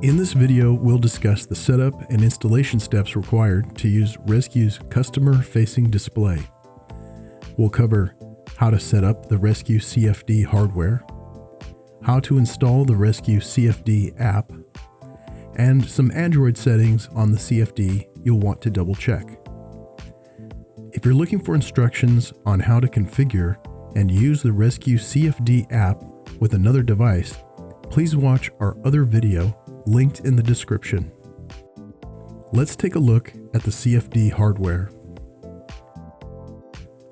In this video, we'll discuss the setup and installation steps required to use Rezku's customer-facing display. We'll cover how to set up the Rezku CFD hardware, how to install the Rezku CFD app, and some Android settings on the CFD you'll want to double check. If you're looking for instructions on how to configure and use the Rezku CFD app with another device, please watch our other video linked in the description. Let's take a look at the CFD hardware.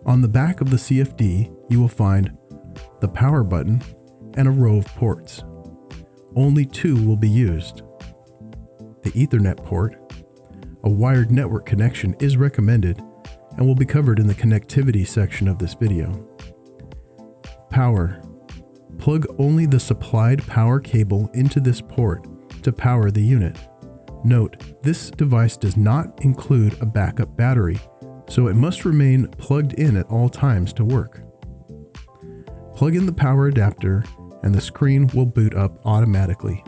On the back of the CFD, you will find the power button and a row of ports. Only two will be used. The Ethernet port, a wired network connection, is recommended and will be covered in the connectivity section of this video. Power. Plug only the supplied power cable into this port to power the unit. Note, this device does not include a backup battery, so it must remain plugged in at all times to work. Plug in the power adapter and the screen will boot up automatically.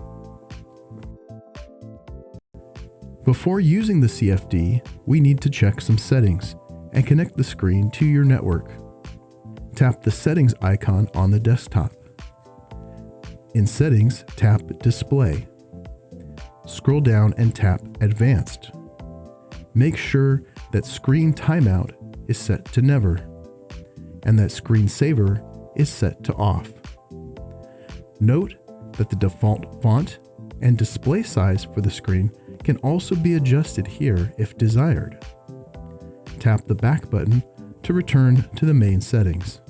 Before using the CFD, we need to check some settings and connect the screen to your network. Tap the settings icon on the desktop. In settings, tap Display. Scroll down and tap Advanced. Make sure that Screen Timeout is set to Never and that Screen Saver is set to Off. Note that the default font and display size for the screen can also be adjusted here if desired. Tap the back button to return to the main settings.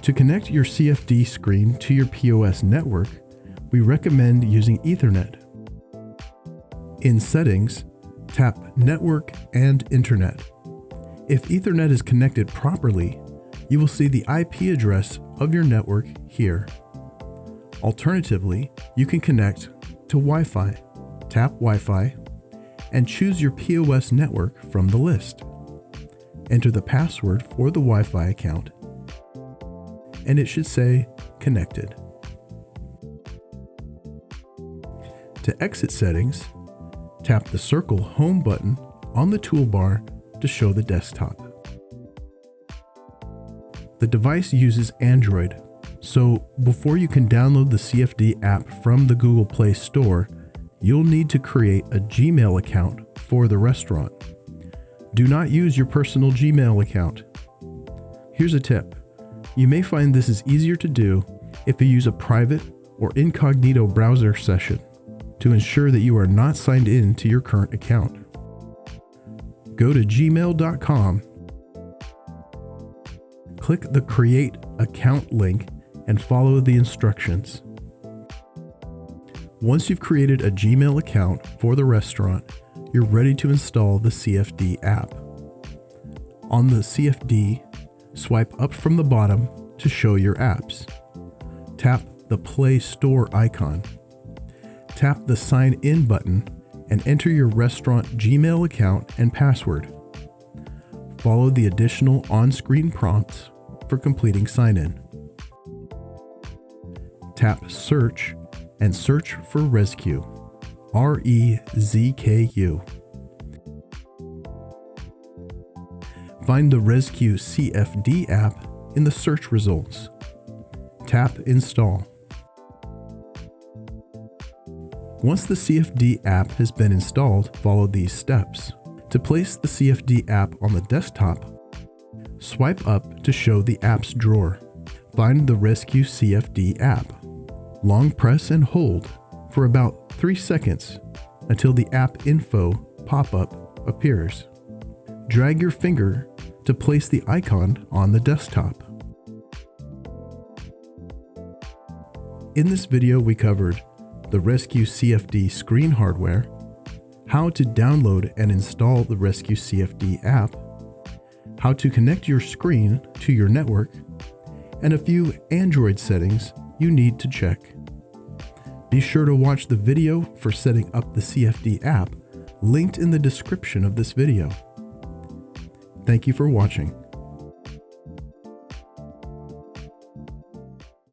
To connect your CFD screen to your POS network, we recommend using Ethernet. In Settings, tap Network and Internet. If Ethernet is connected properly, you will see the IP address of your network here. Alternatively, you can connect to Wi-Fi. Tap Wi-Fi and choose your POS network from the list. Enter the password for the Wi-Fi account, and it should say Connected. To exit settings, tap the circle Home button on the toolbar to show the desktop. The device uses Android, so before you can download the CFD app from the Google Play Store, you'll need to create a Gmail account for the restaurant. Do not use your personal Gmail account. Here's a tip. You may find this is easier to do if you use a private or incognito browser session to ensure that you are not signed in to your current account. Go to gmail.com, click the Create Account link, and follow the instructions. Once you've created a Gmail account for the restaurant, you're ready to install the CFD app. On the CFD, swipe up from the bottom to show your apps. Tap the Play Store icon. Tap the Sign In button and enter your restaurant Gmail account and password. Follow the additional on-screen prompts for completing sign-in. Tap Search and search for Rezku, R-E-Z-K-U. Find the Rezku CFD app in the search results. Tap Install. Once the CFD app has been installed, follow these steps. To place the CFD app on the desktop, swipe up to show the apps drawer. Find the Rezku CFD app. Long press and hold for about 3 seconds until the app info pop-up appears. Drag your finger to place the icon on the desktop. In this video, we covered the Rezku CFD screen hardware, how to download and install the Rezku CFD app, how to connect your screen to your network, and a few Android settings you need to check. Be sure to watch the video for setting up the CFD app linked in the description of this video. Thank you for watching.